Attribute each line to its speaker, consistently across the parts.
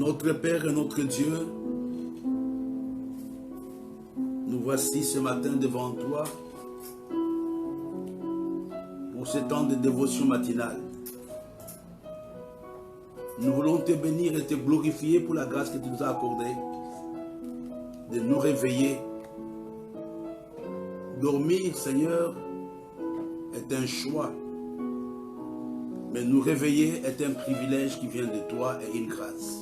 Speaker 1: Notre Père et notre Dieu, nous voici ce matin devant toi pour ce temps de dévotion matinale. Nous voulons te bénir et te glorifier pour la grâce que tu nous as accordée de nous réveiller. Dormir, Seigneur, est un choix, mais nous réveiller est un privilège qui vient de toi et une grâce.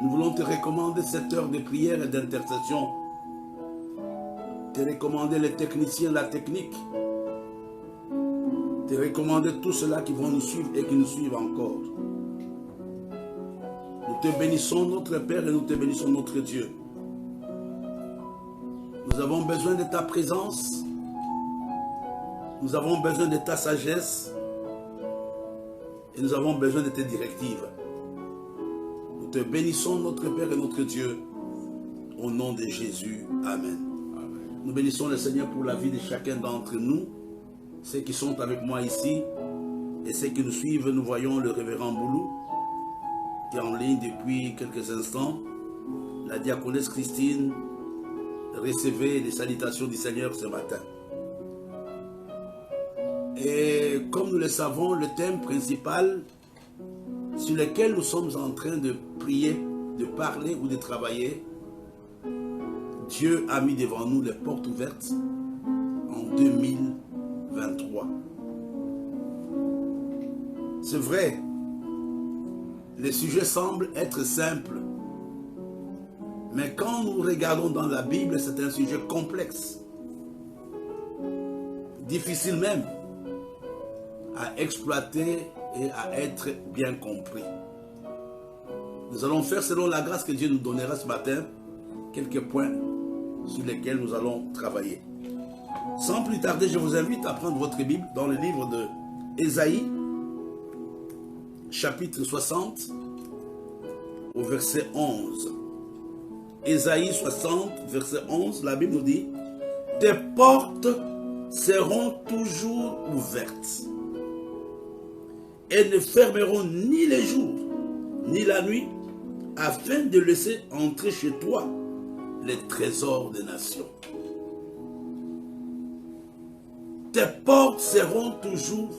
Speaker 1: Nous voulons te recommander cette heure de prière et d'intercession, te recommander les techniciens, la technique, te recommander tous ceux-là qui vont nous suivre et qui nous suivent encore. Nous te bénissons notre Père et nous te bénissons notre Dieu. Nous avons besoin de ta présence, nous avons besoin de ta sagesse et nous avons besoin de tes directives. Nous te bénissons notre Père et notre Dieu au nom de Jésus. Amen. Nous bénissons le Seigneur pour la vie de chacun d'entre nous, ceux qui sont avec moi ici et ceux qui nous suivent. Nous voyons le révérend Boulou qui est en ligne depuis quelques instants. La diaconesse Christine, recevez les salutations du Seigneur ce matin. Et comme nous le savons, le thème principal sur lequel nous sommes en train de prier, de parler ou de travailler, Dieu a mis devant nous les portes ouvertes en 2023. C'est vrai, le sujet semble être simple, mais quand nous regardons dans la Bible, c'est un sujet complexe, difficile même à exploiter et à être bien compris. Nous allons faire, selon la grâce que Dieu nous donnera ce matin, quelques points sur lesquels nous allons travailler. Sans plus tarder, je vous invite à prendre votre Bible dans le livre de Ésaïe, chapitre 60, au verset 11. Ésaïe 60, verset 11, la Bible nous dit « Tes portes seront toujours ouvertes et ne fermeront ni les jours, ni la nuit, afin de laisser entrer chez toi les trésors des nations. » Tes portes seront toujours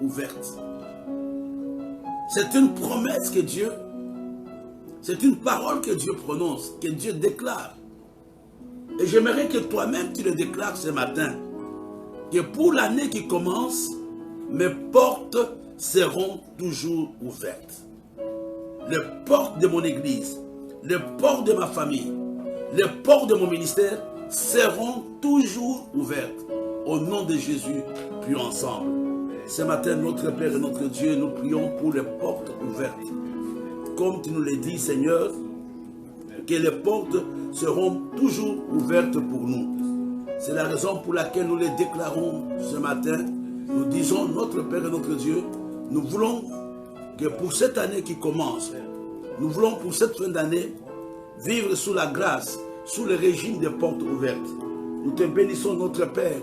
Speaker 1: ouvertes. C'est une promesse que Dieu, c'est une parole que Dieu prononce, que Dieu déclare. Et j'aimerais que toi-même tu le déclares ce matin, que pour l'année qui commence, mes portes seront toujours ouvertes. Les portes de mon église, les portes de ma famille, les portes de mon ministère seront toujours ouvertes. Au nom de Jésus, prions ensemble. Ce matin, notre Père et notre Dieu, nous prions pour les portes ouvertes. Comme tu nous l'as dit, Seigneur, que les portes seront toujours ouvertes pour nous. C'est la raison pour laquelle nous les déclarons ce matin. Nous disons, notre Père et notre Dieu, nous voulons que pour cette année qui commence, nous voulons pour cette fin d'année vivre sous la grâce, sous le régime des portes ouvertes. Nous te bénissons notre Père,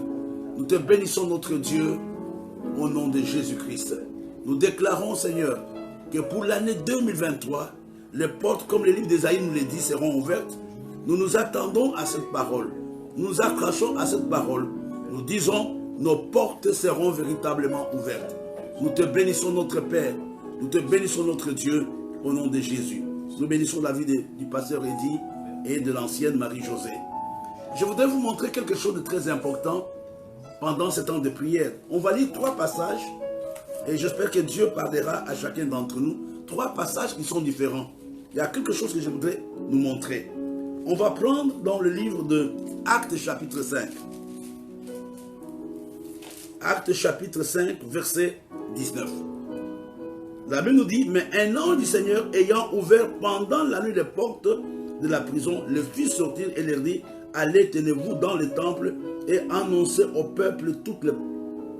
Speaker 1: nous te bénissons notre Dieu, au nom de Jésus-Christ. Nous déclarons, Seigneur, que pour l'année 2023, les portes, comme le livre d'Ésaïe nous le dit, seront ouvertes. Nous nous attendons à cette parole. Nous nous accrochons à cette parole. Nous disons, nos portes seront véritablement ouvertes. Nous te bénissons notre Père, nous te bénissons notre Dieu, au nom de Jésus. Nous bénissons la vie du pasteur Eddy et de l'ancienne Marie-Josée. Je voudrais vous montrer quelque chose de très important pendant ce temps de prière. On va lire 3 passages et j'espère que Dieu parlera à chacun d'entre nous. 3 passages qui sont différents. Il y a quelque chose que je voudrais nous montrer. On va prendre dans le livre de Actes chapitre 5. Actes chapitre 5, verset 19. La Bible nous dit, mais un ange du Seigneur ayant ouvert pendant la nuit les portes de la prison, le fit sortir et leur dit, allez, tenez-vous dans le temple et annoncez au peuple toutes les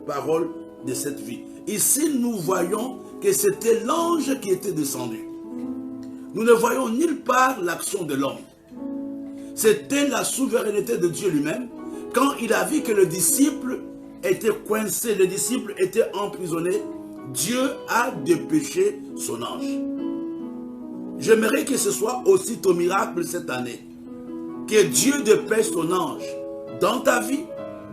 Speaker 1: paroles de cette vie. Ici, nous voyons que c'était l'ange qui était descendu. Nous ne voyons nulle part l'action de l'homme. C'était la souveraineté de Dieu lui-même. Quand il a vu que le disciple était coincé, le disciple était emprisonné, Dieu a dépêché son ange. j'aimerais que ce soit aussi ton miracle cette année. Que Dieu dépêche son ange dans ta vie,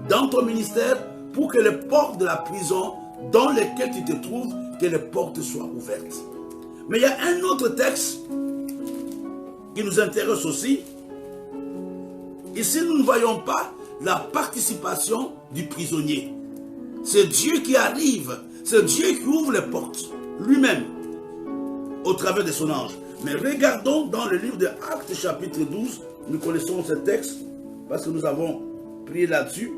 Speaker 1: dans ton ministère, pour que les portes de la prison dans lesquelles tu te trouves, que les portes soient ouvertes. Mais il y a un autre texte qui nous intéresse aussi. Ici, nous ne voyons pas la participation du prisonnier. C'est Dieu qui arrive, c'est Dieu qui ouvre les portes, lui-même, au travers de son ange. Mais regardons dans le livre de Actes chapitre 12, nous connaissons ce texte, parce que nous avons prié là-dessus.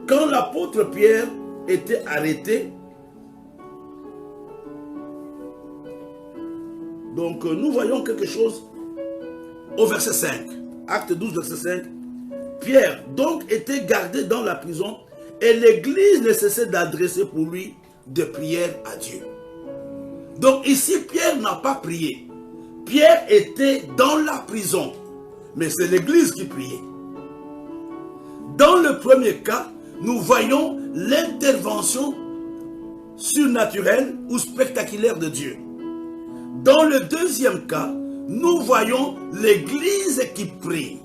Speaker 1: Quand l'apôtre Pierre était arrêté, donc nous voyons quelque chose au verset 5. Acte 12, verset 5. Pierre donc était gardé dans la prison et l'église ne cessait d'adresser pour lui des prières à Dieu. Donc ici, Pierre n'a pas prié. Pierre était dans la prison, mais c'est l'église qui priait. Dans le premier cas, nous voyons l'intervention surnaturelle ou spectaculaire de Dieu. Dans le deuxième cas, nous voyons l'église qui prie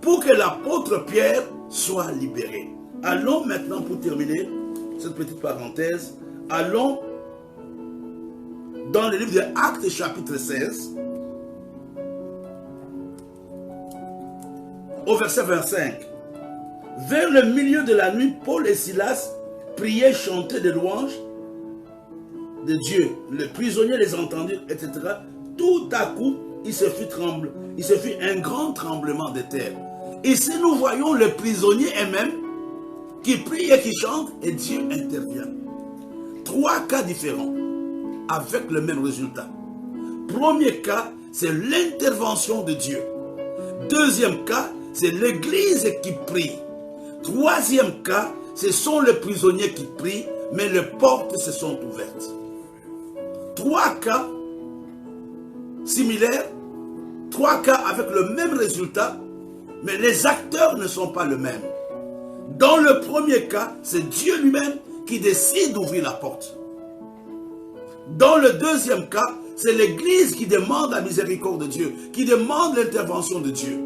Speaker 1: pour que l'apôtre Pierre soit libéré. Allons maintenant, pour terminer cette petite parenthèse, allons dans le livre de Actes chapitre 16, au verset 25. Vers le milieu de la nuit, Paul et Silas priaient, chantaient des louanges de Dieu. Le prisonnier les entendit, etc. Tout à coup, il se fit un grand tremblement de terre. Ici, nous voyons le prisonnier eux-mêmes qui prie et qui chante, et Dieu intervient. Trois cas différents, avec le même résultat. Premier cas, c'est l'intervention de Dieu. Deuxième cas, c'est l'église qui prie. Troisième cas, ce sont les prisonniers qui prient, mais les portes se sont ouvertes. Trois cas similaires, trois cas avec le même résultat, mais les acteurs ne sont pas les mêmes. Dans le premier cas, c'est Dieu lui-même qui décide d'ouvrir la porte. Dans le deuxième cas, c'est l'église qui demande la miséricorde de Dieu, qui demande l'intervention de Dieu.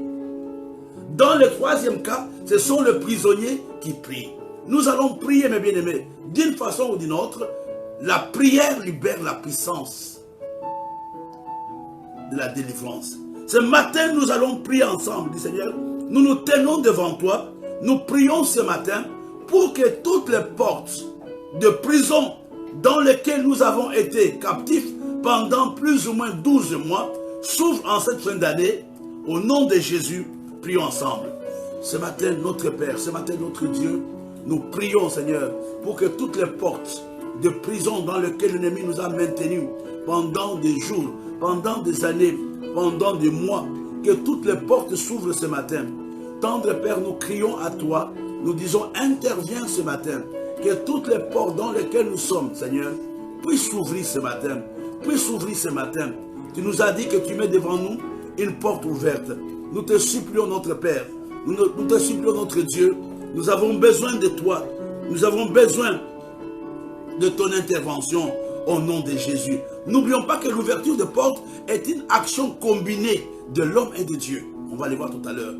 Speaker 1: Dans le troisième cas, ce sont les prisonniers qui prient. Nous allons prier, mes bien-aimés, d'une façon ou d'une autre. La prière libère la puissance de la délivrance. Ce matin, nous allons prier ensemble, dit Seigneur. Nous nous tenons devant toi. Nous prions ce matin pour que toutes les portes de prison dans lesquelles nous avons été captifs pendant plus ou moins 12 mois s'ouvrent en cette fin d'année. Au nom de Jésus, prions ensemble. Ce matin, notre Père, ce matin, notre Dieu, nous prions, Seigneur, pour que toutes les portes de prison dans lesquelles l'ennemi nous a maintenus pendant des jours, pendant des années, pendant des mois, que toutes les portes s'ouvrent ce matin. Tendre Père, nous crions à toi, nous disons, interviens ce matin, que toutes les portes dans lesquelles nous sommes, Seigneur, puissent s'ouvrir ce matin, puissent s'ouvrir ce matin. Tu nous as dit que tu mets devant nous une porte ouverte. Nous te supplions, notre Père, nous te supplions, notre Dieu, nous avons besoin de toi, nous avons besoin de ton intervention au nom de Jésus. N'oublions pas que l'ouverture de porte est une action combinée de l'homme et de Dieu. On va les voir tout à l'heure.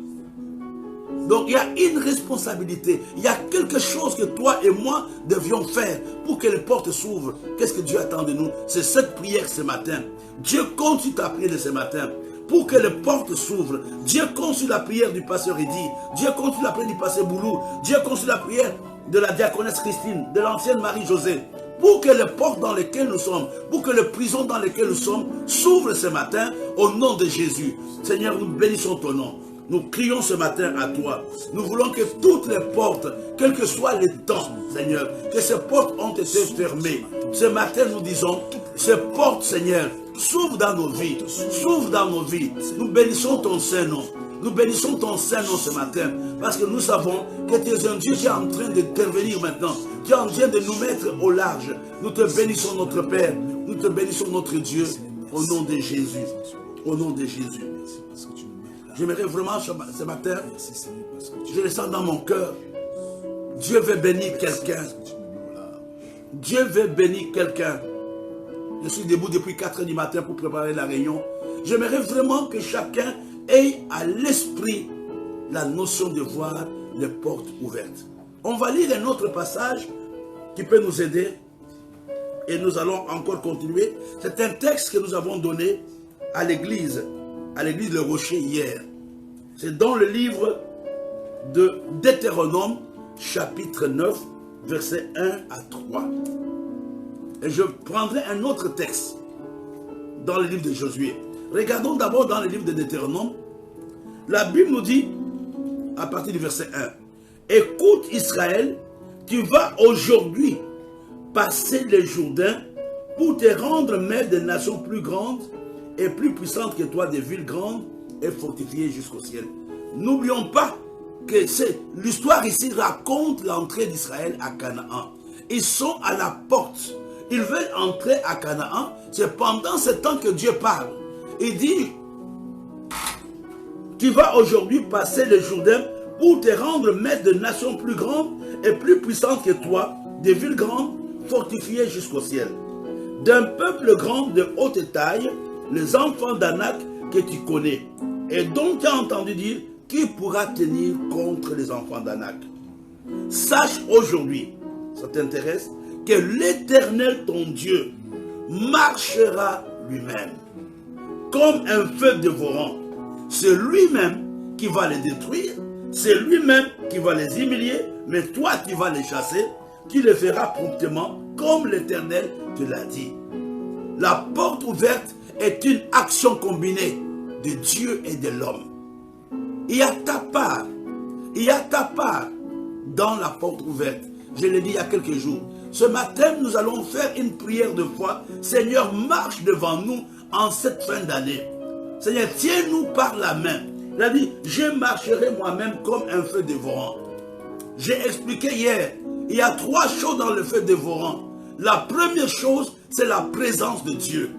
Speaker 1: Donc il y a une responsabilité, il y a quelque chose que toi et moi devions faire pour que les portes s'ouvrent. Qu'est-ce que Dieu attend de nous? C'est cette prière ce matin. Dieu compte sur ta prière de ce matin pour que les portes s'ouvrent. Dieu compte sur la prière du pasteur Eddy. Dieu compte sur la prière du pasteur Boulou. Dieu compte sur la prière de la diaconesse Christine, de l'ancienne Marie-Josée. Pour que les portes dans lesquelles nous sommes, pour que les prisons dans lesquelles nous sommes s'ouvrent ce matin au nom de Jésus. Seigneur, nous bénissons ton nom. Nous crions ce matin à toi. Nous voulons que toutes les portes, quels que soient les temps, Seigneur, que ces portes ont été fermées. Ce matin, nous disons, ces portes, Seigneur, s'ouvrent dans nos vies. S'ouvrent dans nos vies. Nous bénissons ton Saint-Nom. Nous bénissons ton Saint-Nom ce matin. Parce que nous savons que tu es un Dieu qui est en train d'intervenir maintenant. Tu es en train de nous mettre au large. Nous te bénissons, notre Père. Nous te bénissons, notre Dieu. Au nom de Jésus. Au nom de Jésus. J'aimerais vraiment ce matin, je le sens dans mon cœur, Dieu veut bénir quelqu'un. Dieu veut bénir quelqu'un. Je suis debout depuis 4 h du matin pour préparer la réunion. J'aimerais vraiment que chacun ait à l'esprit la notion de voir les portes ouvertes. On va lire un autre passage qui peut nous aider et nous allons encore continuer. C'est un texte que nous avons donné à l'église Le Rocher hier. C'est dans le livre de Deutéronome, chapitre 9, versets 1 à 3. Et je prendrai un autre texte dans le livre de Josué. Regardons d'abord dans le livre de Deutéronome. La Bible nous dit, à partir du verset 1, « Écoute Israël, tu vas aujourd'hui passer le Jourdain pour te rendre maître des nations plus grandes et plus puissantes que toi, des villes grandes et fortifiées jusqu'au ciel. » N'oublions pas que l'histoire ici raconte l'entrée d'Israël à Canaan. Ils sont à la porte. Ils veulent entrer à Canaan. C'est pendant ce temps que Dieu parle. Il dit, tu vas aujourd'hui passer le Jourdain pour te rendre maître de nations plus grandes et plus puissantes que toi, des villes grandes, fortifiées jusqu'au ciel. D'un peuple grand de haute taille, les enfants d'Anak que tu connais, et dont tu as entendu dire, qui pourra tenir contre les enfants d'Anak? Sache aujourd'hui, ça t'intéresse, que l'Éternel, ton Dieu, marchera lui-même, comme un feu dévorant. C'est lui-même qui va les détruire, c'est lui-même qui va les humilier, mais toi qui vas les chasser, qui les fera promptement, comme l'Éternel te l'a dit. La porte ouverte est une action combinée de Dieu et de l'homme. Il y a ta part dans la porte ouverte. Je l'ai dit il y a quelques jours. Ce matin, nous allons faire une prière de foi. Seigneur, marche devant nous en cette fin d'année. Seigneur, tiens-nous par la main. Il a dit, je marcherai moi-même comme un feu dévorant. J'ai expliqué hier, il y a 3 choses dans le feu dévorant. La première chose, c'est la présence de Dieu.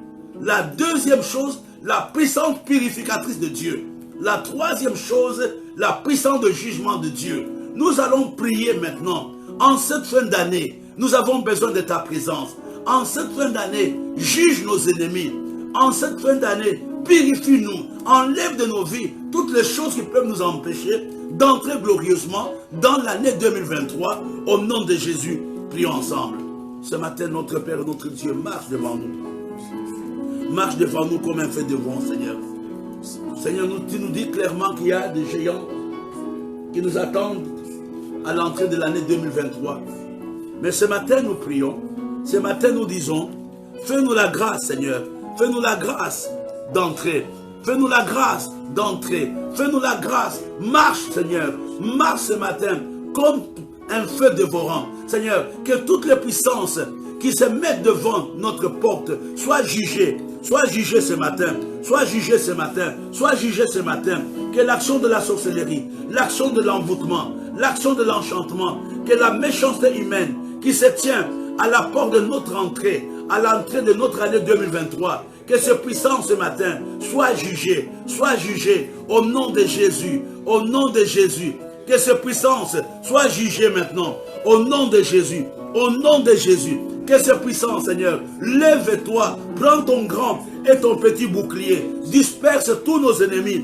Speaker 1: La deuxième chose, la puissance purificatrice de Dieu. La troisième chose, la puissance de jugement de Dieu. Nous allons prier maintenant. En cette fin d'année, nous avons besoin de ta présence. En cette fin d'année, juge nos ennemis. En cette fin d'année, purifie-nous. Enlève de nos vies toutes les choses qui peuvent nous empêcher d'entrer glorieusement dans l'année 2023. Au nom de Jésus, prions ensemble. Ce matin, notre Père et notre Dieu marche devant nous. Marche devant nous comme un feu dévorant, Seigneur. Seigneur, tu nous dis clairement qu'il y a des géants qui nous attendent à l'entrée de l'année 2023. Mais ce matin, nous prions. Ce matin, nous disons, fais-nous la grâce, Seigneur. Fais-nous la grâce d'entrer. Fais-nous la grâce d'entrer. Fais-nous la grâce. Marche, Seigneur. Marche ce matin comme un feu dévorant. Seigneur, que toutes les puissances qui se mettent devant notre porte soient jugées. Sois jugé ce matin, sois jugé ce matin, sois jugé ce matin. Que l'action de la sorcellerie, l'action de l'envoûtement, l'action de l'enchantement, que la méchanceté humaine qui se tient à la porte de notre entrée, à l'entrée de notre année 2023, que ces puissances ce matin soient jugées au nom de Jésus, au nom de Jésus. Que ces puissances soient jugées maintenant, au nom de Jésus, au nom de Jésus. Que ces puissances, Seigneur, lève-toi, prends ton grand et ton petit bouclier, disperse tous nos ennemis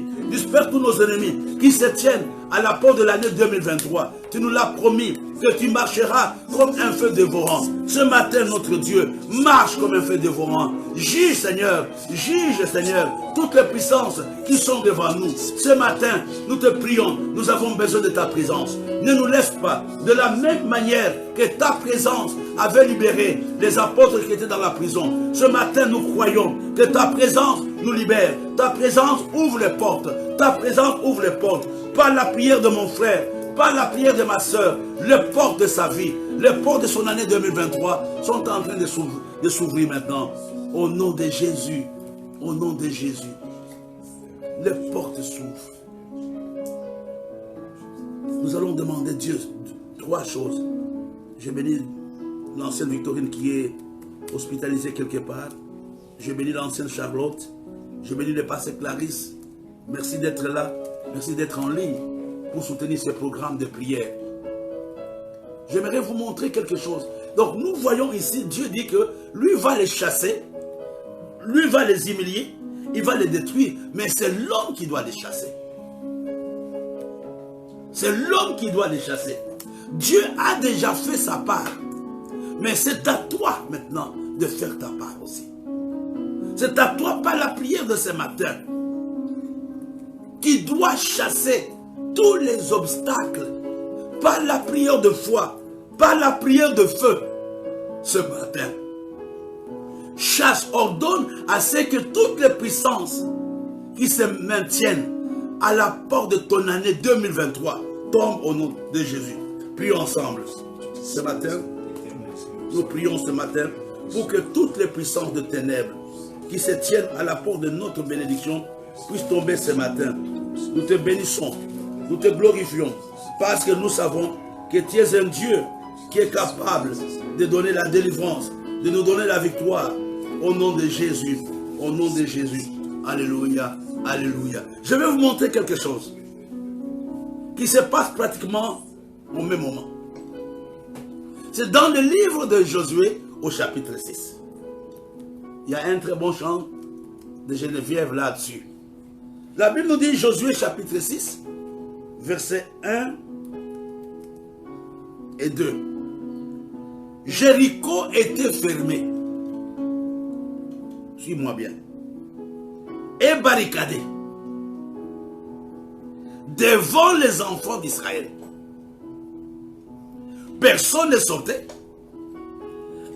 Speaker 1: qui se tiennent à la porte de l'année 2023. Tu nous l'as promis que tu marcheras comme un feu dévorant. Ce matin, notre Dieu, marche comme un feu dévorant. Juge, Seigneur, toutes les puissances qui sont devant nous. Ce matin, nous te prions, nous avons besoin de ta présence. Ne nous laisse pas de la même manière que ta présence avait libéré les apôtres qui étaient dans la prison. Ce matin, nous croyons que ta présence nous libère. Ta présence ouvre les portes. Ta présence ouvre les portes. Par la prière de mon frère, par la prière de ma soeur, les portes de sa vie, les portes de son année 2023 sont en train de s'ouvrir maintenant. Au nom de Jésus, au nom de Jésus, les portes s'ouvrent. Nous allons demander Dieu 3 choses. Je bénis l'ancienne Victorine qui est hospitalisée quelque part. Je bénis l'ancienne Charlotte. Je bénis le pasteur Clarisse. Merci d'être là. Merci d'être en ligne pour soutenir ce programme de prière. J'aimerais vous montrer quelque chose. Donc nous voyons ici, Dieu dit que lui va les chasser lui va les humilier, il va les détruire, mais c'est l'homme qui doit les chasser. C'est l'homme qui doit les chasser. Dieu a déjà fait sa part. Mais c'est à toi maintenant de faire ta part aussi. C'est à toi, par la prière de ce matin, qui doit chasser tous les obstacles, par la prière de foi, par la prière de feu, ce matin. Chasse, ordonne à ce que toutes les puissances qui se maintiennent à la porte de ton année 2023 tombent au nom de Jésus. Prions ensemble ce matin. Nous prions ce matin pour que toutes les puissances de ténèbres qui se tiennent à la porte de notre bénédiction puissent tomber ce matin. Nous te bénissons, nous te glorifions, parce que nous savons que tu es un Dieu qui est capable de donner la délivrance, de nous donner la victoire, au nom de Jésus, au nom de Jésus. Alléluia, alléluia. Je vais vous montrer quelque chose qui se passe pratiquement au même moment. C'est dans le livre de Josué au chapitre 6. Il y a un très bon chant de Geneviève là-dessus. La Bible nous dit, Josué chapitre 6, versets 1 et 2. Jéricho était fermé. Suis-moi bien. Et barricadé devant les enfants d'Israël. Personne ne sortait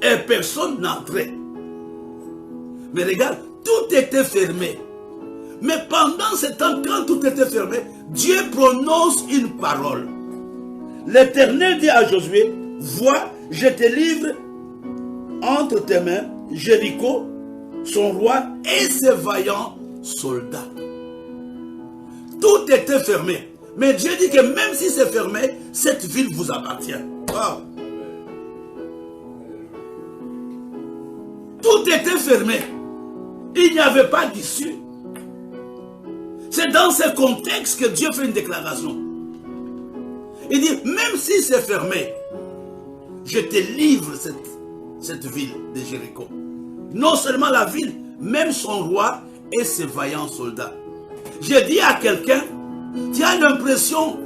Speaker 1: et personne n'entrait. Mais regarde, tout était fermé. Mais pendant ce temps, quand tout était fermé, Dieu prononce une parole. L'Éternel dit à Josué, vois, je te livre entre tes mains Jéricho, son roi et ses vaillants soldats. Tout était fermé. Mais Dieu dit que même si c'est fermé, cette ville vous appartient. Wow. Tout était fermé. Il n'y avait pas d'issue. C'est dans ce contexte que Dieu fait une déclaration. Il dit, même si c'est fermé, je te livre cette ville de Jéricho. Non seulement la ville, même son roi et ses vaillants soldats. Je dis à quelqu'un, tu as l'impression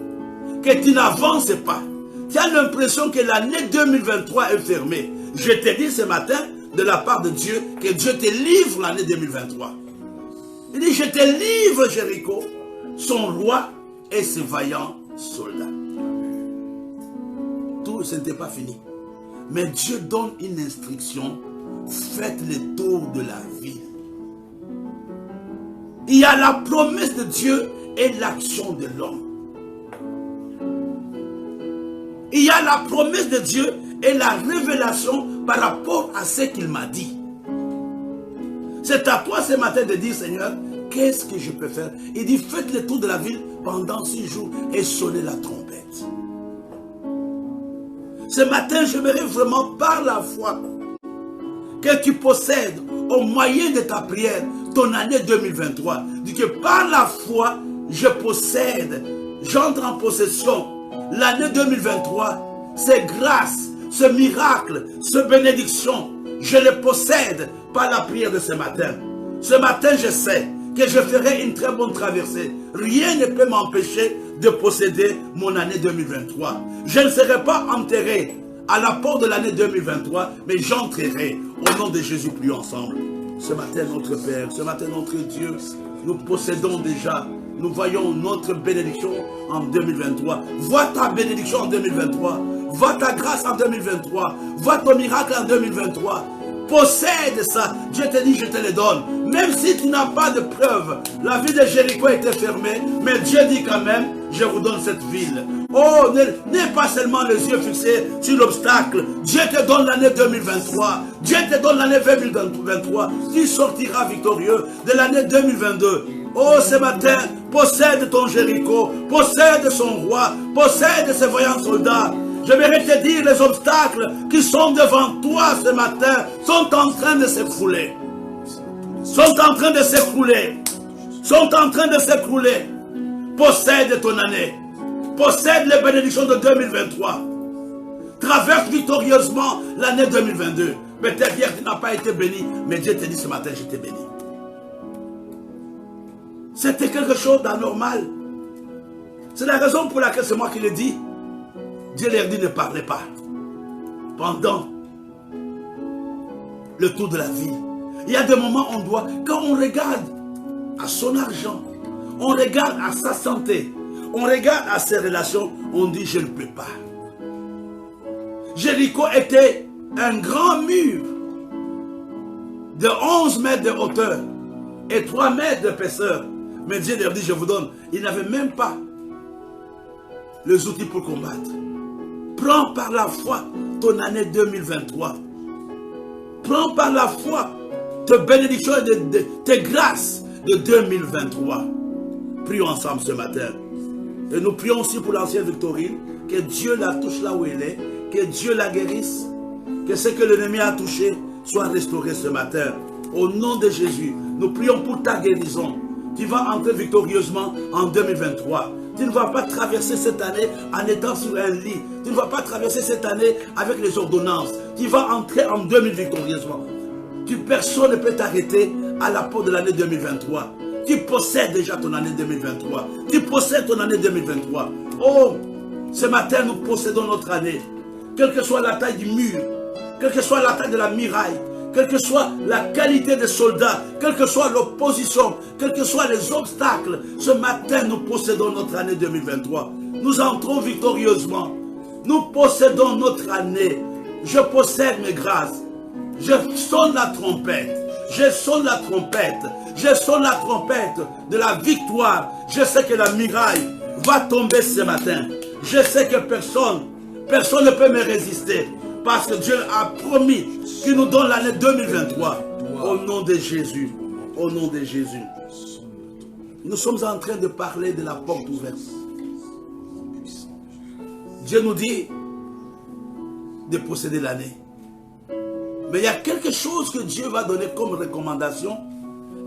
Speaker 1: que tu n'avances pas. Tu as l'impression que l'année 2023 est fermée. Je te dis ce matin, de la part de Dieu, que Dieu te livre l'année 2023. Il dit, je te livre Jéricho, son roi et ses vaillants soldats. Tout, ce n'était pas fini. Mais Dieu donne une instruction, faites le tour de la ville. Il y a la promesse de Dieu et l'action de l'homme. Il y a la promesse de Dieu et la révélation par rapport à ce qu'il m'a dit. C'est à toi ce matin de dire, Seigneur, qu'est-ce que je peux faire? Il dit, faites le tour de la ville pendant 6 jours et sonnez la trompette. Ce matin, j'aimerais vraiment par la foi que tu possèdes au moyen de ta prière ton année 2023. Dis que par la foi, je possède, j'entre en possession l'année 2023, ces grâces, ce miracle, cette bénédiction, je les possède par la prière de ce matin. Ce matin, je sais que je ferai une très bonne traversée. Rien ne peut m'empêcher de posséder mon année 2023. Je ne serai pas enterré à la porte de l'année 2023, mais j'entrerai. Au nom de Jésus, prions ensemble. Ce matin, notre Père, ce matin, notre Dieu, nous possédons déjà, nous voyons notre bénédiction en 2023. Vois ta bénédiction en 2023. Vois ta grâce en 2023. Vois ton miracle en 2023. Possède ça. Dieu te dit, je te le donne. Même si tu n'as pas de preuves, la ville de Jéricho était fermée, mais Dieu dit quand même, je vous donne cette ville. Oh, n'aie pas seulement les yeux fixés sur l'obstacle. Dieu te donne l'année 2023. Dieu te donne l'année 2023. Tu sortiras victorieux de l'année 2022. Oh, ce matin, possède ton Jéricho, possède son roi, possède ses voyants soldats. Je vais te dire, les obstacles qui sont devant toi ce matin sont en train de s'écrouler. Sont en train de s'écrouler. Sont en train de s'écrouler. Possède ton année. Possède les bénédictions de 2023. Traverse victorieusement l'année 2022. Peut-être hier tu n'as pas été béni, mais Dieu te dit ce matin, je t'ai béni. C'était quelque chose d'anormal. C'est la raison pour laquelle c'est moi qui l'ai dit. Dieu leur dit ne parlez pas. Pendant le tour de la vie. Il y a des moments où on doit, quand on regarde à son argent, on regarde à sa santé, on regarde à ses relations, on dit je ne peux pas. Jéricho était un grand mur de 11 mètres de hauteur et 3 mètres d'épaisseur. Mais Dieu leur dit je vous donne. Il n'avait même pas les outils pour combattre. Prends par la foi ton année 2023. Prends par la foi tes bénédictions et tes grâces de 2023. Prions ensemble ce matin. Et nous prions aussi pour l'ancienne Victorine, que Dieu la touche là où elle est, que Dieu la guérisse, que ce que l'ennemi a touché soit restauré ce matin. Au nom de Jésus, nous prions pour ta guérison. Tu vas entrer victorieusement en 2023. Tu ne vas pas traverser cette année en étant sur un lit. Tu ne vas pas traverser cette année avec les ordonnances. Tu vas entrer en 2000 victorieusement. Personne ne peut t'arrêter à la porte de l'année 2023. Tu possèdes déjà ton année 2023. Tu possèdes ton année 2023. Oh, ce matin, nous possédons notre année. Quelle que soit la taille du mur, quelle que soit la taille de la muraille, quelle que soit la qualité des soldats, quelle que soit l'opposition, quels que soient les obstacles, ce matin, nous possédons notre année 2023. Nous entrons victorieusement. Nous possédons notre année. Je possède mes grâces. Je sonne la trompette. Je sonne la trompette. Je sonne la trompette de la victoire. Je sais que la muraille va tomber ce matin. Je sais que personne ne peut me résister. Parce que Dieu a promis qu'il nous donne l'année 2023. Au nom de Jésus. Au nom de Jésus. Nous sommes en train de parler de la porte ouverte. Dieu nous dit de posséder l'année. Mais il y a quelque chose que Dieu va donner comme recommandation.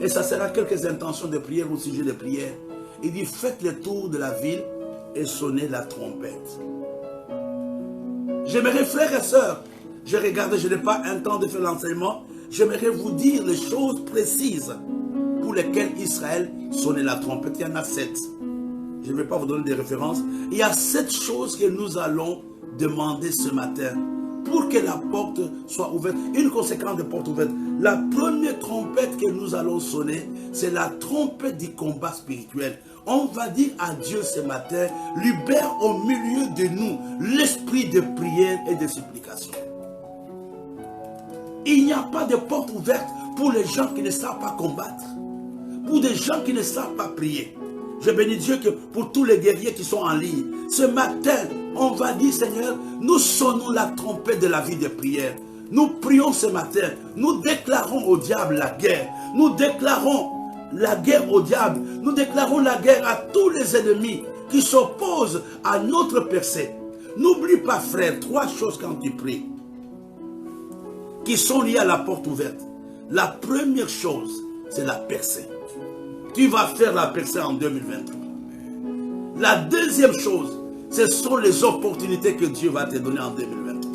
Speaker 1: Et ça sera quelques intentions de prière au sujet de prière. Il dit, faites le tour de la ville et sonnez la trompette. J'aimerais, frères et sœurs, je regarde, je n'ai pas un temps de faire l'enseignement. J'aimerais vous dire les choses précises pour lesquelles Israël sonnait la trompette. Il y en a 7. Je ne vais pas vous donner des références. Il y a 7 choses que nous allons demander ce matin pour que la porte soit ouverte. Une conséquence de porte ouverte. La première trompette que nous allons sonner, c'est la trompette du combat spirituel. On va dire à Dieu ce matin, libère au milieu de nous l'esprit de prière et de supplication. Il n'y a pas de porte ouverte pour les gens qui ne savent pas combattre, pour des gens qui ne savent pas prier. Je bénis Dieu que pour tous les guerriers qui sont en ligne, ce matin, on va dire, Seigneur, nous sonnons la trompette de la vie de prière. Nous prions ce matin, nous déclarons au diable la guerre. Nous déclarons la guerre au diable. Nous déclarons la guerre à tous les ennemis qui s'opposent à notre percée. N'oublie pas, frère, 3 choses quand tu pries qui sont liées à la porte ouverte. La première chose, c'est la percée. Tu vas faire la percée en 2023. La deuxième chose, ce sont les opportunités que Dieu va te donner en 2023.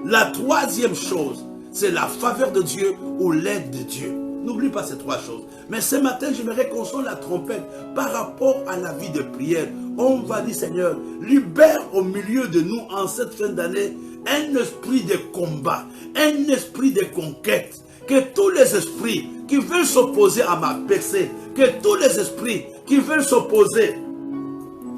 Speaker 1: La troisième chose, c'est la faveur de Dieu ou l'aide de Dieu. N'oublie pas ces 3 choses. Mais ce matin, j'aimerais qu'on sonne la trompette par rapport à la vie de prière. On va dire, Seigneur, libère au milieu de nous en cette fin d'année un esprit de combat, un esprit de conquête. Que tous les esprits qui veulent s'opposer à ma percée, que tous les esprits qui veulent s'opposer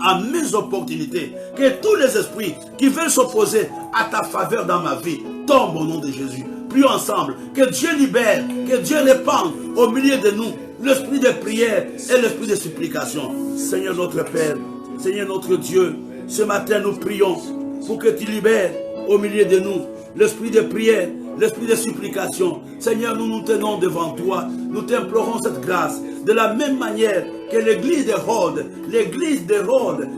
Speaker 1: à mes opportunités, que tous les esprits qui veulent s'opposer à ta faveur dans ma vie, tombent au nom de Jésus. Prions ensemble, que Dieu libère, que Dieu répande au milieu de nous l'esprit de prière et l'esprit de supplication. Seigneur notre Père, Seigneur notre Dieu, ce matin nous prions pour que tu libères au milieu de nous l'esprit de prière, l'esprit de supplication. Seigneur, nous nous tenons devant toi, nous t'implorons cette grâce, de la même manière que l'église de Rhodes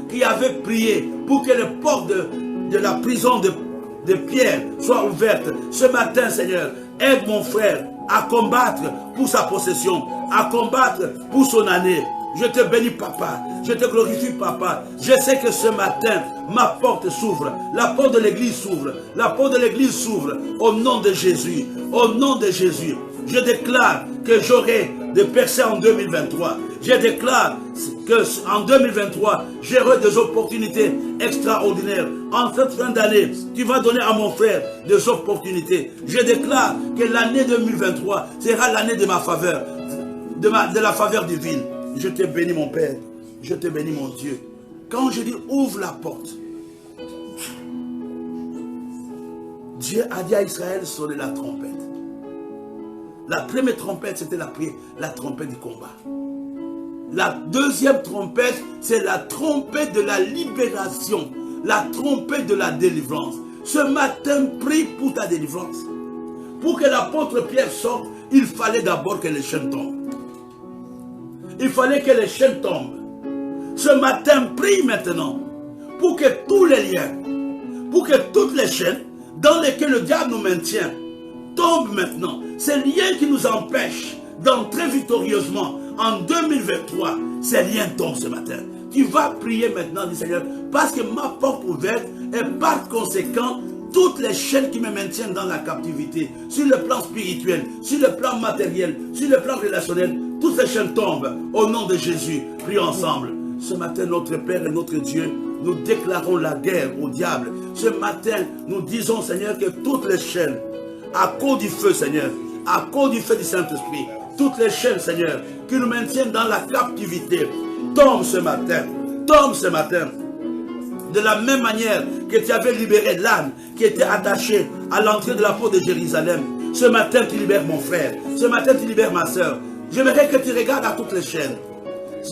Speaker 1: qui avait prié pour que les portes de la prison de Pierre soient ouvertes. Ce matin, Seigneur, aide mon frère à combattre pour sa possession, à combattre pour son année. Je te bénis, papa. Je te glorifie, papa. Je sais que ce matin, ma porte s'ouvre. La porte de l'église s'ouvre. La porte de l'église s'ouvre. Au nom de Jésus. Au nom de Jésus. Je déclare que j'aurai des percées en 2023. Je déclare qu'en 2023, j'aurai des opportunités extraordinaires. En cette fin d'année, tu vas donner à mon frère des opportunités. Je déclare que l'année 2023 sera l'année de ma faveur, de la faveur divine. Je te bénis, mon Père. Je te bénis, mon Dieu. Quand je dis ouvre la porte, Dieu a dit à Israël sonner la trompette. La première trompette, c'était la trompette du combat. La deuxième trompette, c'est la trompette de la libération. La trompette de la délivrance. Ce matin, prie pour ta délivrance. Pour que l'apôtre Pierre sorte, il fallait d'abord que les chaînes tombent. Il fallait que les chaînes tombent. Ce matin, prie maintenant pour que tous les liens, pour que toutes les chaînes dans lesquelles le diable nous maintient, tombent maintenant. Ces liens qui nous empêchent d'entrer victorieusement en 2023, ces liens tombent ce matin. Tu vas prier maintenant, dit Seigneur, parce que ma porte ouverte et par conséquent, toutes les chaînes qui me maintiennent dans la captivité, sur le plan spirituel, sur le plan matériel, sur le plan relationnel, toutes ces chaînes tombent au nom de Jésus. Prions ensemble. Ce matin, notre Père et notre Dieu, nous déclarons la guerre au diable. Ce matin, nous disons, Seigneur, que toutes les chaînes, à cause du feu, Seigneur, à cause du feu du Saint-Esprit, toutes les chaînes, Seigneur, qui nous maintiennent dans la captivité, tombent ce matin. Tombent ce matin. De la même manière que tu avais libéré l'âne qui était attaché à l'entrée de la porte de Jérusalem. Ce matin, tu libères mon frère. Ce matin, tu libères ma soeur. J'aimerais que tu regardes à toutes les chaînes.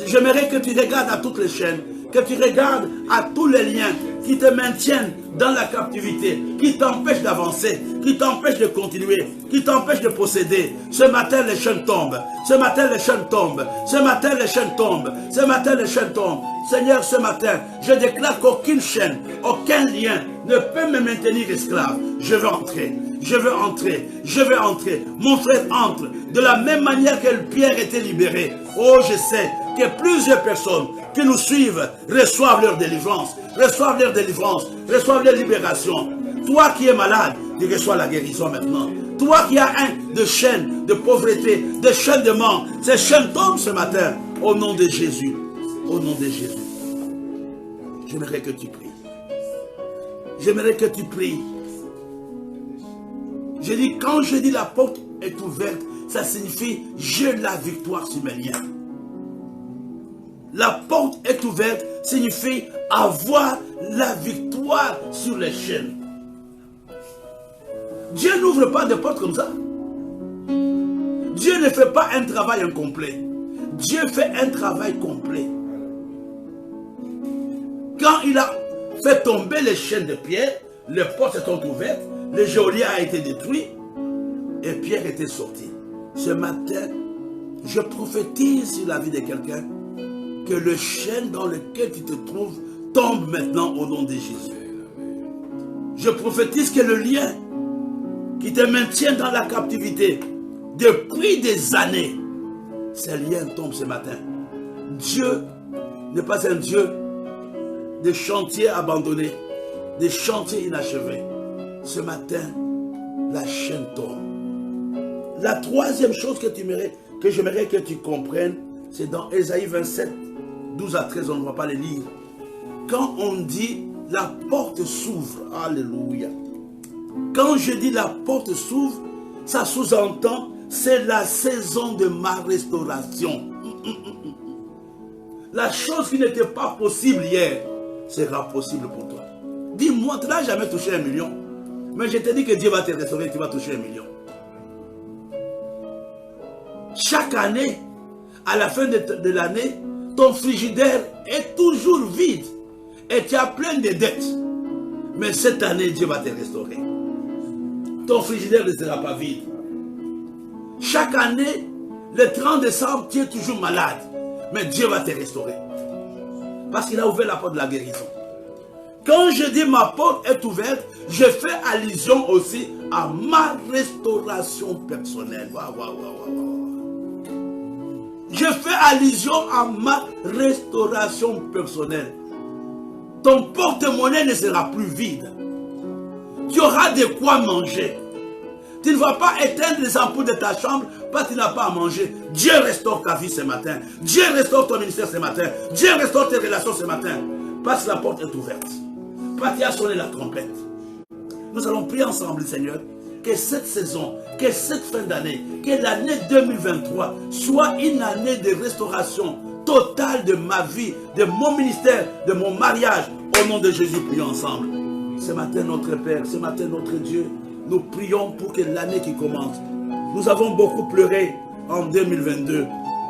Speaker 1: J'aimerais que tu regardes à toutes les chaînes. Que tu regardes à tous les liens qui te maintiennent dans la captivité, qui t'empêchent d'avancer, qui t'empêchent de continuer, qui t'empêchent de posséder. Ce matin, les chaînes tombent. Ce matin, les chaînes tombent. Ce matin, les chaînes tombent. Ce matin, les chaînes tombent. Seigneur, ce matin, je déclare qu'aucune chaîne, aucun lien ne peut me maintenir esclave. Je veux entrer. Je veux entrer. Je veux entrer. Mon frère entre. De la même manière que Pierre était libéré. Oh, je sais que plusieurs personnes qui nous suivent reçoivent leur délivrance, reçoivent leur délivrance, reçoivent leur libération. Toi qui es malade, tu reçois la guérison maintenant. Toi qui as de chaînes de pauvreté, de chaînes de manque, ces chaînes tombent ce matin au nom de Jésus. Au nom de Jésus. J'aimerais que tu pries. J'aimerais que tu pries. Je dis, quand je dis la porte est ouverte, ça signifie j'ai la victoire sur mes liens. La porte est ouverte signifie avoir la victoire sur les chaînes. Dieu n'ouvre pas de porte comme ça. Dieu ne fait pas un travail incomplet. Dieu fait un travail complet. Quand il a fait tomber les chaînes de Pierre, les portes sont ouvertes, le geôlier a été détruit et Pierre était sorti. Ce matin, je prophétise sur la vie de quelqu'un que le chaîne dans lequel tu te trouves tombe maintenant au nom de Jésus. Je prophétise que le lien qui te maintient dans la captivité depuis des années, ces liens tombent ce matin. Dieu n'est pas un Dieu des chantiers abandonnés, des chantiers inachevés. Ce matin, la chaîne tombe. La troisième chose que j'aimerais que tu comprennes, c'est dans Ésaïe 27, 12 à 13, on ne va pas les lire. Quand on dit la porte s'ouvre, alléluia. Quand je dis la porte s'ouvre, ça sous-entend, c'est la saison de ma restauration. La chose qui n'était pas possible hier, sera possible pour toi. Dis-moi, tu n'as jamais touché 1 million. Mais je te dis que Dieu va te restaurer, tu vas toucher 1 million. Chaque année, à la fin de l'année, ton frigidaire est toujours vide. Et tu as plein de dettes. Mais cette année, Dieu va te restaurer. Ton frigidaire ne sera pas vide. Chaque année, le 30 décembre, tu es toujours malade. Mais Dieu va te restaurer. Parce qu'il a ouvert la porte de la guérison. Quand je dis ma porte est ouverte, je fais allusion aussi à ma restauration personnelle. Je fais allusion à ma restauration personnelle. Ton porte-monnaie ne sera plus vide. Tu auras de quoi manger. Tu ne vas pas éteindre les ampoules de ta chambre parce que tu n'as pas à manger. Dieu restaure ta vie ce matin. Dieu restaure ton ministère ce matin. Dieu restaure tes relations ce matin. Parce que la porte est ouverte. Parce qu'il a sonné la trompette. Nous allons prier ensemble, Seigneur, que cette saison, que cette fin d'année, que l'année 2023 soit une année de restauration totale de ma vie, de mon ministère, de mon mariage. Au nom de Jésus, prions ensemble. Ce matin, notre Père, ce matin, notre Dieu, nous prions pour que l'année qui commence, nous avons beaucoup pleuré en 2022,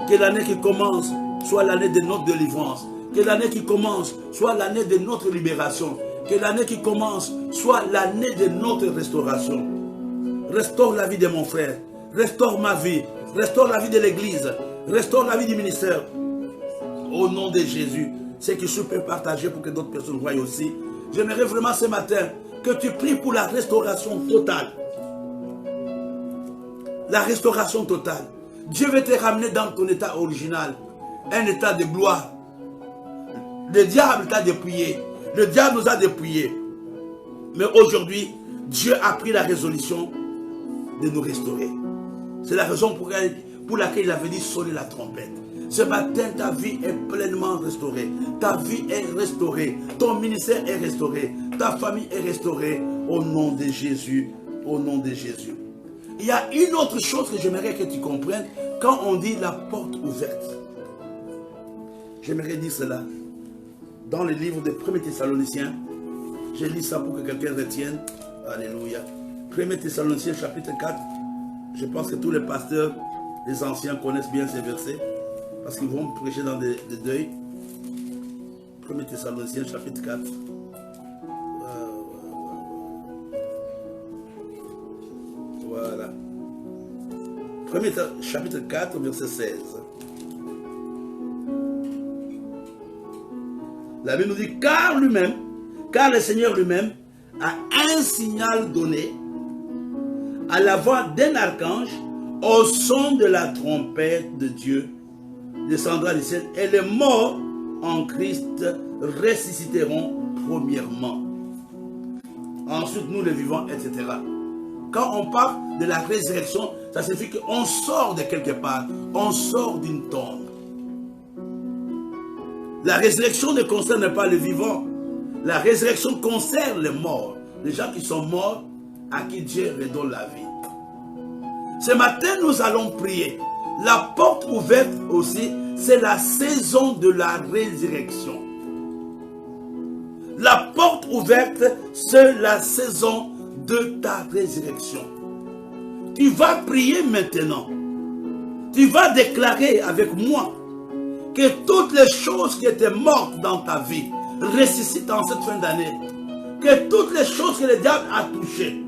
Speaker 1: que l'année qui commence soit l'année de notre délivrance, que l'année qui commence soit l'année de notre libération, que l'année qui commence soit l'année de notre restauration. Restaure la vie de mon frère, restaure ma vie, restaure la vie de l'église, restaure la vie du ministère. Au nom de Jésus, ce que je peux partager pour que d'autres personnes voient aussi. J'aimerais vraiment ce matin que tu pries pour la restauration totale. La restauration totale. Dieu veut te ramener dans ton état original. Un état de gloire. Le diable t'a dépouillé. Le diable nous a dépouillés. Mais aujourd'hui, Dieu a pris la résolution de nous restaurer. C'est la raison pour laquelle il avait dit sonner la trompette. Ce matin, ta vie est pleinement restaurée. Ta vie est restaurée. Ton ministère est restauré. Ta famille est restaurée. Au nom de Jésus. Au nom de Jésus. Il y a une autre chose que j'aimerais que tu comprennes quand on dit la porte ouverte. J'aimerais dire cela. Dans le livre de 1 Thessaloniciens, je lis ça pour que quelqu'un retienne. Alléluia. 1 Thessaloniciens chapitre 4. Je pense que tous les pasteurs, les anciens connaissent bien ces versets. Parce qu'ils vont prêcher dans des deuils. 1 Thessaloniciens chapitre 4. Voilà. 1 chapitre 4, verset 16. La Bible nous dit, car le Seigneur lui-même a un signal donné à la voix d'un archange au son de la trompette de Dieu descendra du ciel et les morts en Christ ressusciteront premièrement. Ensuite, nous les vivants, etc. Quand on parle de la résurrection, ça signifie qu'on sort de quelque part, on sort d'une tombe. La résurrection ne concerne pas les vivants. La résurrection concerne les morts. Les gens qui sont morts, à qui Dieu redonne la vie. Ce matin, nous allons prier. La porte ouverte aussi, c'est la saison de la résurrection. La porte ouverte, c'est la saison de ta résurrection. Tu vas prier maintenant. Tu vas déclarer avec moi que toutes les choses qui étaient mortes dans ta vie ressuscitent en cette fin d'année. Que toutes les choses que le diable a touchées.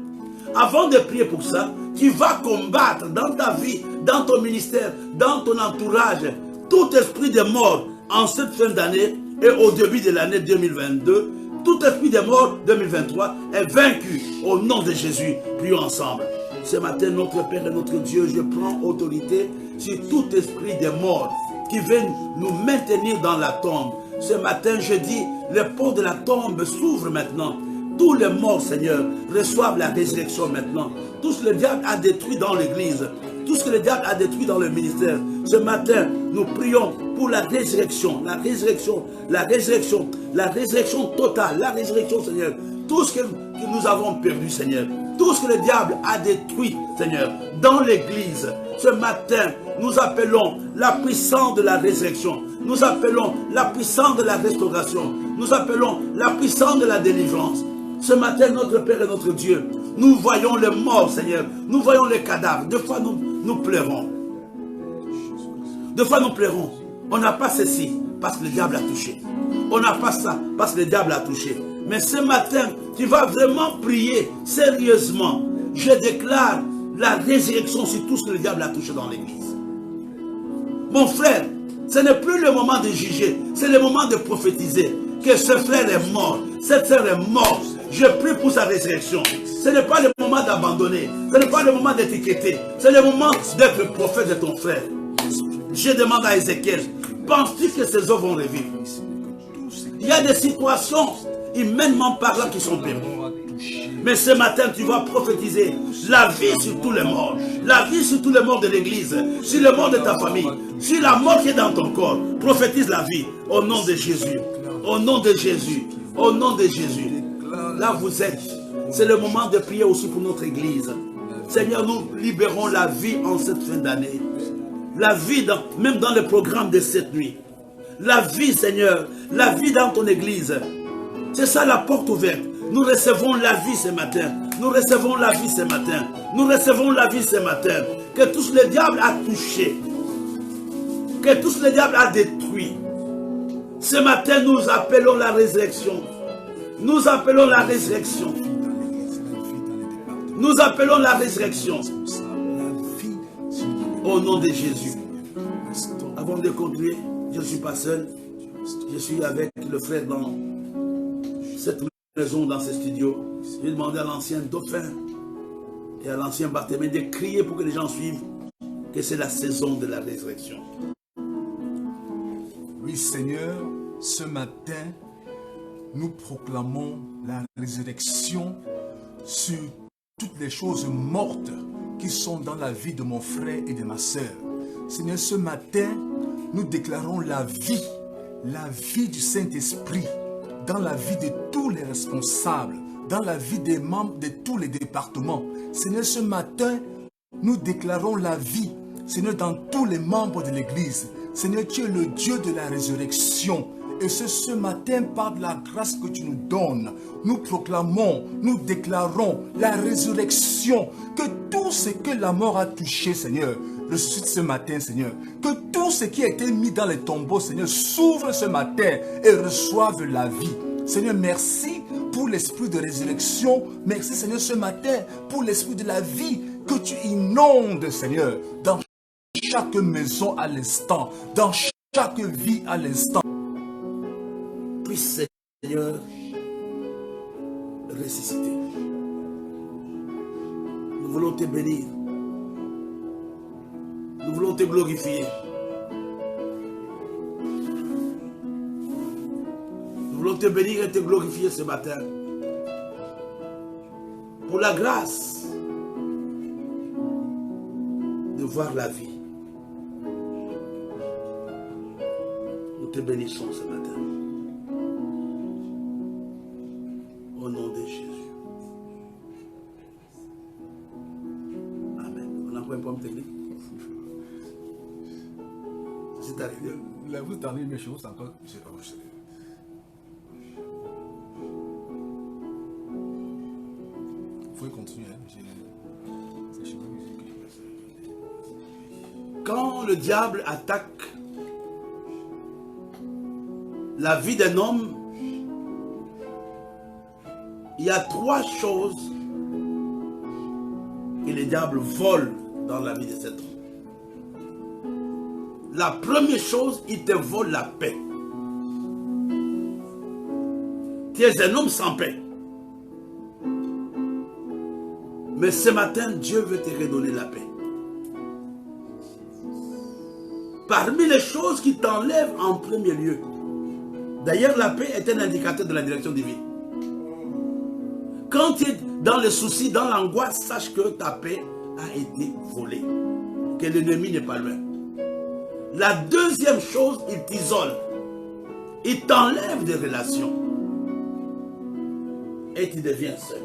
Speaker 1: Avant de prier pour ça, tu vas combattre dans ta vie, dans ton ministère, dans ton entourage, tout esprit de mort en cette fin d'année et au début de l'année 2022. Tout esprit de mort 2023 est vaincu au nom de Jésus. Prions ensemble. Ce matin, notre Père et notre Dieu, je prends autorité sur tout esprit de mort qui vient nous maintenir dans la tombe. Ce matin, je dis, les portes de la tombe s'ouvrent maintenant. Tous les morts, Seigneur, reçoivent la résurrection maintenant. Tout ce que le diable a détruit dans l'église, tout ce que le diable a détruit dans le ministère. Ce matin, nous prions pour la résurrection, la résurrection, la résurrection, la résurrection totale, la résurrection, Seigneur. Tout ce que nous avons perdu, Seigneur. Tout ce que le diable a détruit, Seigneur, dans l'église. Ce matin, nous appelons la puissance de la résurrection. Nous appelons la puissance de la restauration. Nous appelons la puissance de la délivrance. Ce matin, notre Père et notre Dieu, nous voyons les morts, Seigneur. Nous voyons les cadavres. Des fois, nous pleurons. Des fois, nous pleurons. On n'a pas ceci parce que le diable a touché. On n'a pas ça parce que le diable a touché. Mais ce matin, tu vas vraiment prier sérieusement. Je déclare la résurrection sur tout ce que le diable a touché dans l'église. Mon frère, ce n'est plus le moment de juger. C'est le moment de prophétiser que ce frère est mort. Cette sœur est morte. Je prie pour sa résurrection. Ce n'est pas le moment d'abandonner. Ce n'est pas le moment d'étiqueter. C'est le moment d'être prophète de ton frère. Je demande à Ézéchiel, penses-tu que ces eaux vont revivre? Il y a des situations, humainement parlant, qui sont perdues. Mais ce matin, tu vas prophétiser la vie sur tous les morts. La vie sur tous les morts de l'église, sur le mort de ta famille, sur la mort qui est dans ton corps. Prophétise la vie au nom de Jésus. Au nom de Jésus. Au nom de Jésus. Là vous êtes. C'est le moment de prier aussi pour notre église. Seigneur, nous libérons la vie en cette fin d'année. La vie, même dans le programme de cette nuit. La vie, Seigneur. La vie dans ton église. C'est ça la porte ouverte. Nous recevons la vie ce matin. Nous recevons la vie ce matin. Nous recevons la vie ce matin. Que tout ce que le diable a touché, que tout ce que le diable a détruit. Ce matin, nous appelons la résurrection. Nous appelons la résurrection. Nous appelons la résurrection. Au nom de Jésus. Avant de conclure, je ne suis pas seul. Je suis avec le frère dans cette maison, dans ce studio. J'ai demandé à l'ancien dauphin et à l'ancien Barthélemy de crier pour que les gens suivent que c'est la saison de la résurrection.
Speaker 2: Oui, Seigneur, ce matin, nous proclamons la résurrection sur toutes les choses mortes qui sont dans la vie de mon frère et de ma sœur. Seigneur, ce matin, nous déclarons la vie du Saint-Esprit dans la vie de tous les responsables, dans la vie des membres de tous les départements. Seigneur, ce matin, nous déclarons la vie, Seigneur, dans tous les membres de l'Église. Seigneur, tu es le Dieu de la résurrection. Et ce matin, par la grâce que tu nous donnes, nous proclamons, nous déclarons la résurrection. Que tout ce que la mort a touché, Seigneur, ressuscite ce matin, Seigneur. Que tout ce qui a été mis dans les tombeaux, Seigneur, s'ouvre ce matin et reçoive la vie. Seigneur, merci pour l'esprit de résurrection. Merci, Seigneur, ce matin pour l'esprit de la vie que tu inondes, Seigneur, dans chaque maison à l'instant, dans chaque vie à l'instant.
Speaker 1: Puisse, Seigneur, ressusciter. Nous voulons te bénir. Nous voulons te glorifier. Nous voulons te bénir et te glorifier ce matin. Pour la grâce de voir la vie. Nous te bénissons ce matin. Au nom de Jésus. Amen. On a un problème technique. C'est arrivé.
Speaker 2: Là, vous entendez mes choses encore. Vous pouvez continuer.
Speaker 1: Quand le diable attaque la vie d'un homme, il y a trois choses que le diable vole dans la vie de cet homme. La première chose, il te vole la paix. Tu es un homme sans paix. Mais ce matin, Dieu veut te redonner la paix. Parmi les choses qui t'enlèvent en premier lieu. D'ailleurs, la paix est un indicateur de la direction divine. Quand tu es dans le souci, dans l'angoisse, sache que ta paix a été volée. Que l'ennemi n'est pas loin. La deuxième chose, il t'isole. Il t'enlève des relations. Et tu deviens seul.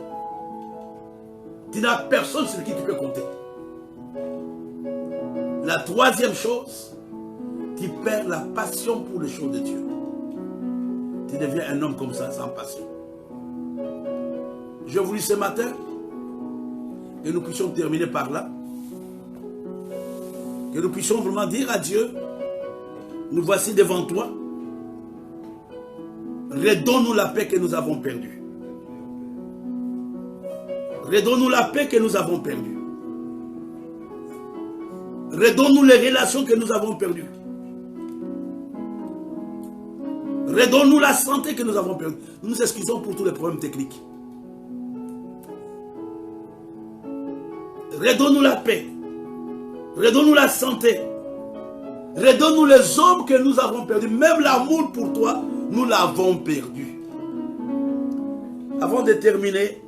Speaker 1: Tu n'as personne sur qui tu peux compter. La troisième chose, tu perds la passion pour les choses de Dieu. Tu deviens un homme comme ça, sans passion. Je voulais ce matin que nous puissions terminer par là. Que nous puissions vraiment dire à Dieu, nous voici devant toi. Redonne-nous la paix que nous avons perdue. Redonne-nous la paix que nous avons perdue. Redonne-nous les relations que nous avons perdues. Redonne-nous la santé que nous avons perdue. Nous nous excusons pour tous les problèmes techniques. Redonne-nous la paix. Redonne-nous la santé. Redonne-nous les hommes que nous avons perdus. Même l'amour pour toi, nous l'avons perdu. Avant de terminer,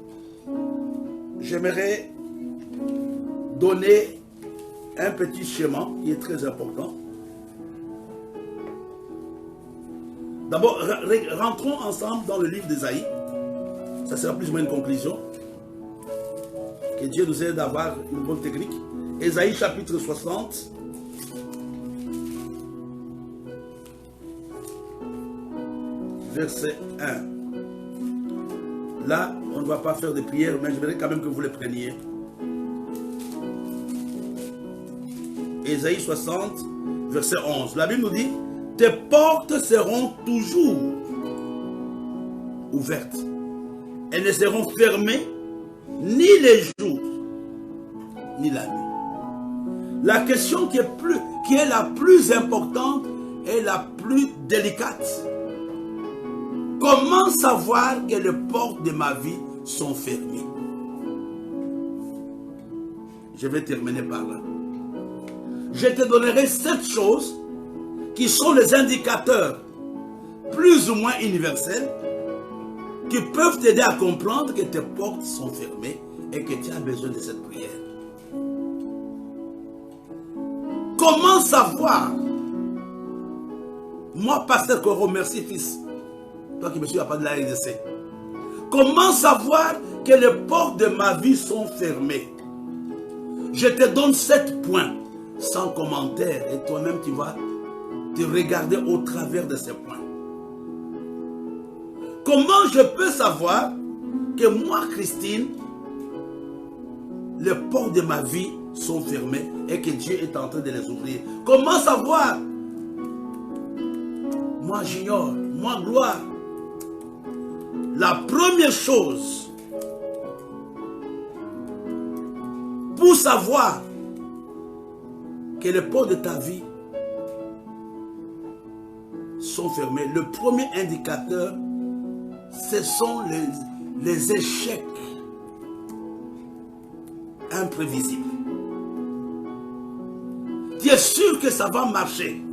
Speaker 1: j'aimerais donner un petit schéma qui est très important. D'abord, rentrons ensemble dans le livre d'Ésaïe. Ça sera plus ou moins une conclusion. Que Dieu nous aide à avoir une bonne technique. Ésaïe chapitre 60. Verset 1. Là, on ne va pas faire de prière, mais je voudrais quand même que vous les preniez. Ésaïe 60, verset 11. La Bible nous dit, tes portes seront toujours ouvertes. Elles ne seront fermées ni les jours, ni la nuit. La question qui est la plus importante et la plus délicate. Comment savoir que les portes de ma vie sont fermées? Je vais terminer par là. Je te donnerai 7 choses qui sont les indicateurs plus ou moins universels qui peuvent t'aider à comprendre que tes portes sont fermées et que tu as besoin de cette prière. Comment savoir? Moi, pasteur Coro, merci fils. Toi qui me suis à part de la RDC. Comment savoir que les portes de ma vie sont fermées? Je te donne 7 points sans commentaire et toi-même tu vas te regarder au travers de ces points. Comment je peux savoir que moi, Christine, les portes de ma vie sont fermées et que Dieu est en train de les ouvrir? Comment savoir? Moi, Junior, moi, Gloire. La première chose pour savoir que les portes de ta vie sont fermées, le premier indicateur, ce sont les échecs imprévisibles. Tu es sûr que ça va marcher,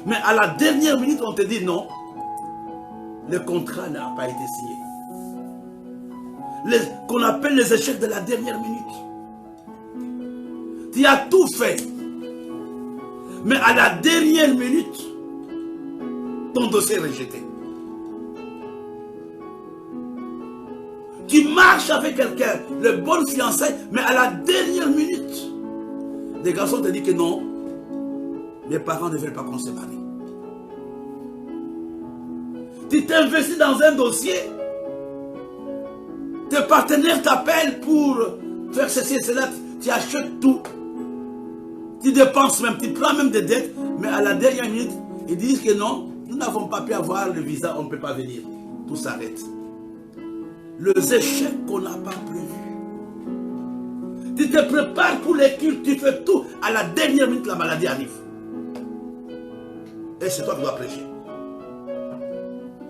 Speaker 1: mais à la dernière minute, on te dit non, le contrat n'a pas été signé. Qu'on appelle les échecs de la dernière minute. Tu as tout fait, mais à la dernière minute, ton dossier est rejeté. Tu marches avec quelqu'un, le bon fiançailles, mais à la dernière minute, des garçons te disent que non, les parents ne veulent pas qu'on se marie. Tu t'investis dans un dossier, tes partenaires t'appellent pour faire ceci et cela, tu achètes tout, tu dépenses même, tu prends même des dettes, mais à la dernière minute, ils disent que non, nous n'avons pas pu avoir le visa, on ne peut pas venir. Tout s'arrête. Les échecs qu'on n'a pas prévus. Tu te prépares pour les cultes, tu fais tout, à la dernière minute, la maladie arrive. Et c'est toi qui dois prêcher.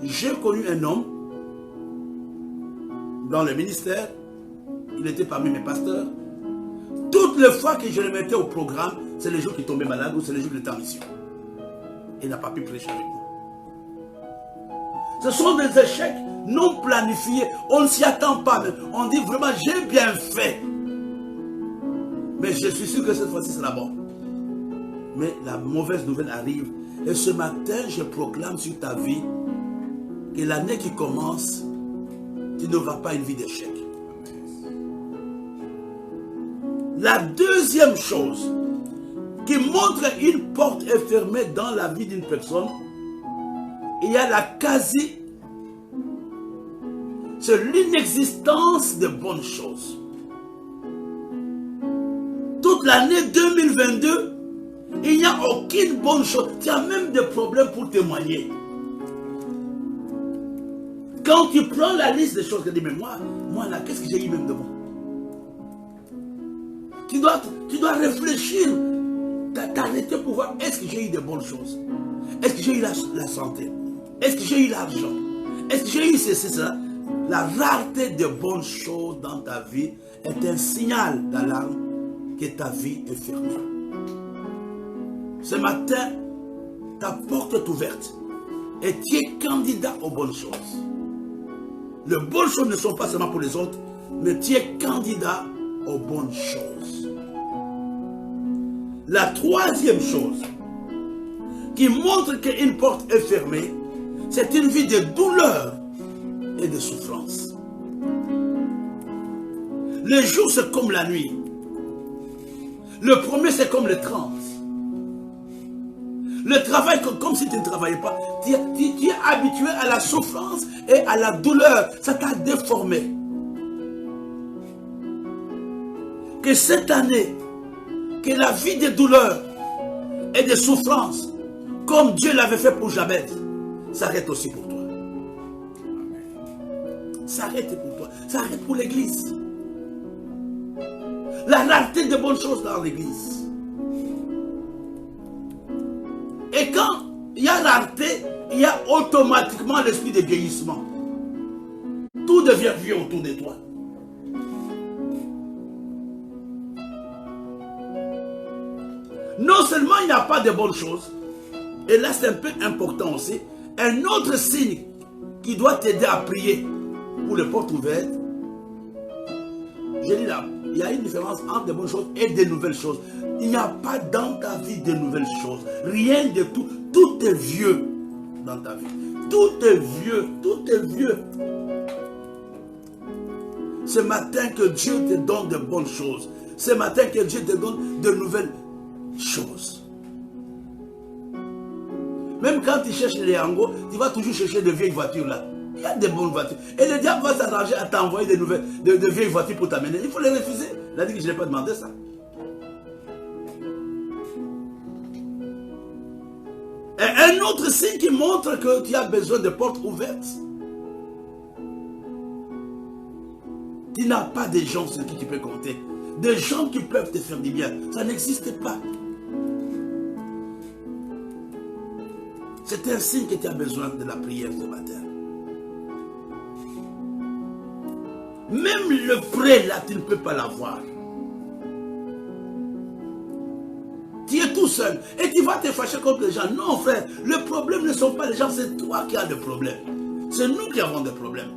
Speaker 1: J'ai connu un homme dans le ministère, il était parmi mes pasteurs. Toutes les fois que je le mettais au programme, c'est les jours qu'il tombait malade ou c'est les jours qu'il était en mission. Il n'a pas pu prêcher avec nous. Ce sont des échecs non planifiés. On ne s'y attend pas. On dit vraiment, j'ai bien fait. Mais je suis sûr que cette fois-ci, c'est la bonne. Mais la mauvaise nouvelle arrive. Et ce matin, je proclame sur ta vie que l'année qui commence, tu n'auras pas une vie d'échec. La deuxième chose qui montre une porte est fermée dans la vie d'une personne, il y a la c'est l'inexistence de bonnes choses. Toute l'année 2022, il n'y a aucune bonne chose. Tu as même des problèmes pour témoigner. Quand tu prends la liste des choses, tu dis, mais moi là, qu'est-ce que j'ai eu même de bon? Tu dois réfléchir, t'arrêter pour voir, est-ce que j'ai eu de bonnes choses? Est-ce que j'ai eu la santé? Est-ce que j'ai eu l'argent? Est-ce que j'ai eu cela? La rareté de bonnes choses dans ta vie est un signal d'alarme que ta vie est fermée. Ce matin, ta porte est ouverte et tu es candidat aux bonnes choses. Les bonnes choses ne sont pas seulement pour les autres, mais tu es candidat aux bonnes choses. La troisième chose qui montre qu'une porte est fermée, c'est une vie de douleur et de souffrance. Le jour, c'est comme la nuit. Le premier, c'est comme le 30. Le travail, comme si tu ne travaillais pas. Tu es habitué à la souffrance et à la douleur. Ça t'a déformé. Que cette année, que la vie de douleur et de souffrance, comme Dieu l'avait fait pour Jabez, s'arrête aussi pour toi. S'arrête pour toi. S'arrête pour l'église. La rareté de bonnes choses dans l'église. Et quand il y a rareté, il y a automatiquement l'esprit de vieillissement. Tout devient vieux autour de toi. Non seulement il n'y a pas de bonnes choses, et là c'est un peu important aussi, un autre signe qui doit t'aider à prier pour les portes ouvertes. Je dis là, il y a une différence entre des bonnes choses et des nouvelles choses. Il n'y a pas dans ta vie de nouvelles choses. Rien de tout. Tout est vieux dans ta vie. Tout est vieux. Tout est vieux. Ce matin que Dieu te donne de bonnes choses. Ce matin que Dieu te donne de nouvelles choses. Même quand tu cherches les hangos, tu vas toujours chercher de vieilles voitures là. Il y a des bonnes voitures. Et le diable va s'arranger à t'envoyer des nouvelles, de vieilles voitures pour t'amener. Il faut les refuser. Il a dit que je n'ai pas demandé ça. Et un autre signe qui montre que tu as besoin de portes ouvertes. Tu n'as pas des gens sur qui tu peux compter. Des gens qui peuvent te faire du bien. Ça n'existe pas. C'est un signe que tu as besoin de la prière ce matin. Même le prêt là, tu ne peux pas l'avoir. Tu es tout seul et tu vas te fâcher contre les gens. Non frère, le problème ne sont pas les gens, c'est toi qui as des problèmes. C'est nous qui avons des problèmes.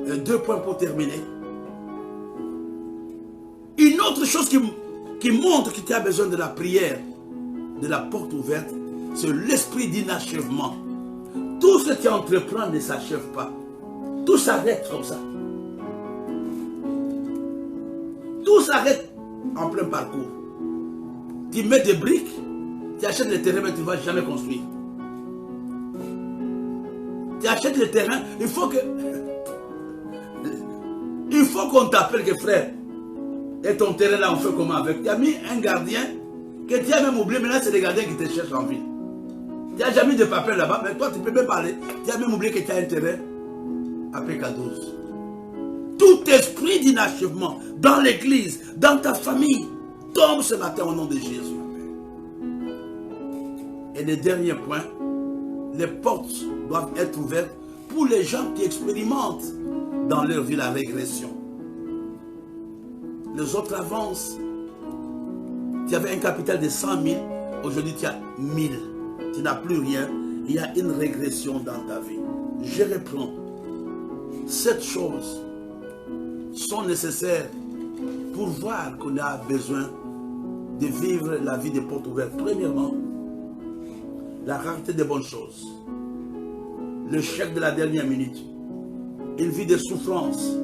Speaker 1: Et 2 points pour terminer. Une autre chose qui montre que tu as besoin de la prière, de la porte ouverte, c'est l'esprit d'inachèvement. Tout ce que tu entreprends ne s'achève pas. Tout s'arrête comme ça. Tout s'arrête en plein parcours. Tu mets des briques, tu achètes le terrain, mais tu ne vas jamais construire. Tu achètes le terrain, il faut qu'on t'appelle que frère. Et ton terrain là, on fait comment avec? Tu as mis un gardien que tu as même oublié, mais là c'est les gardiens qui te cherchent en ville. Tu n'as jamais de papier là-bas, mais toi tu peux même parler. Tu as même oublié que tu as un terrain à PK12. Tout esprit d'inachèvement dans l'église, dans ta famille, tombe ce matin au nom de Jésus. Et le dernier point, les portes doivent être ouvertes pour les gens qui expérimentent dans leur vie la régression. Les autres avancent. Tu avais un capital de 100 000, aujourd'hui tu as 1000. Tu n'as plus rien, il y a une régression dans ta vie. Je reprends. 7 choses sont nécessaires pour voir qu'on a besoin de vivre la vie des portes ouvertes. Premièrement, la rareté des bonnes choses. Le chèque de la dernière minute. Une vie de souffrance.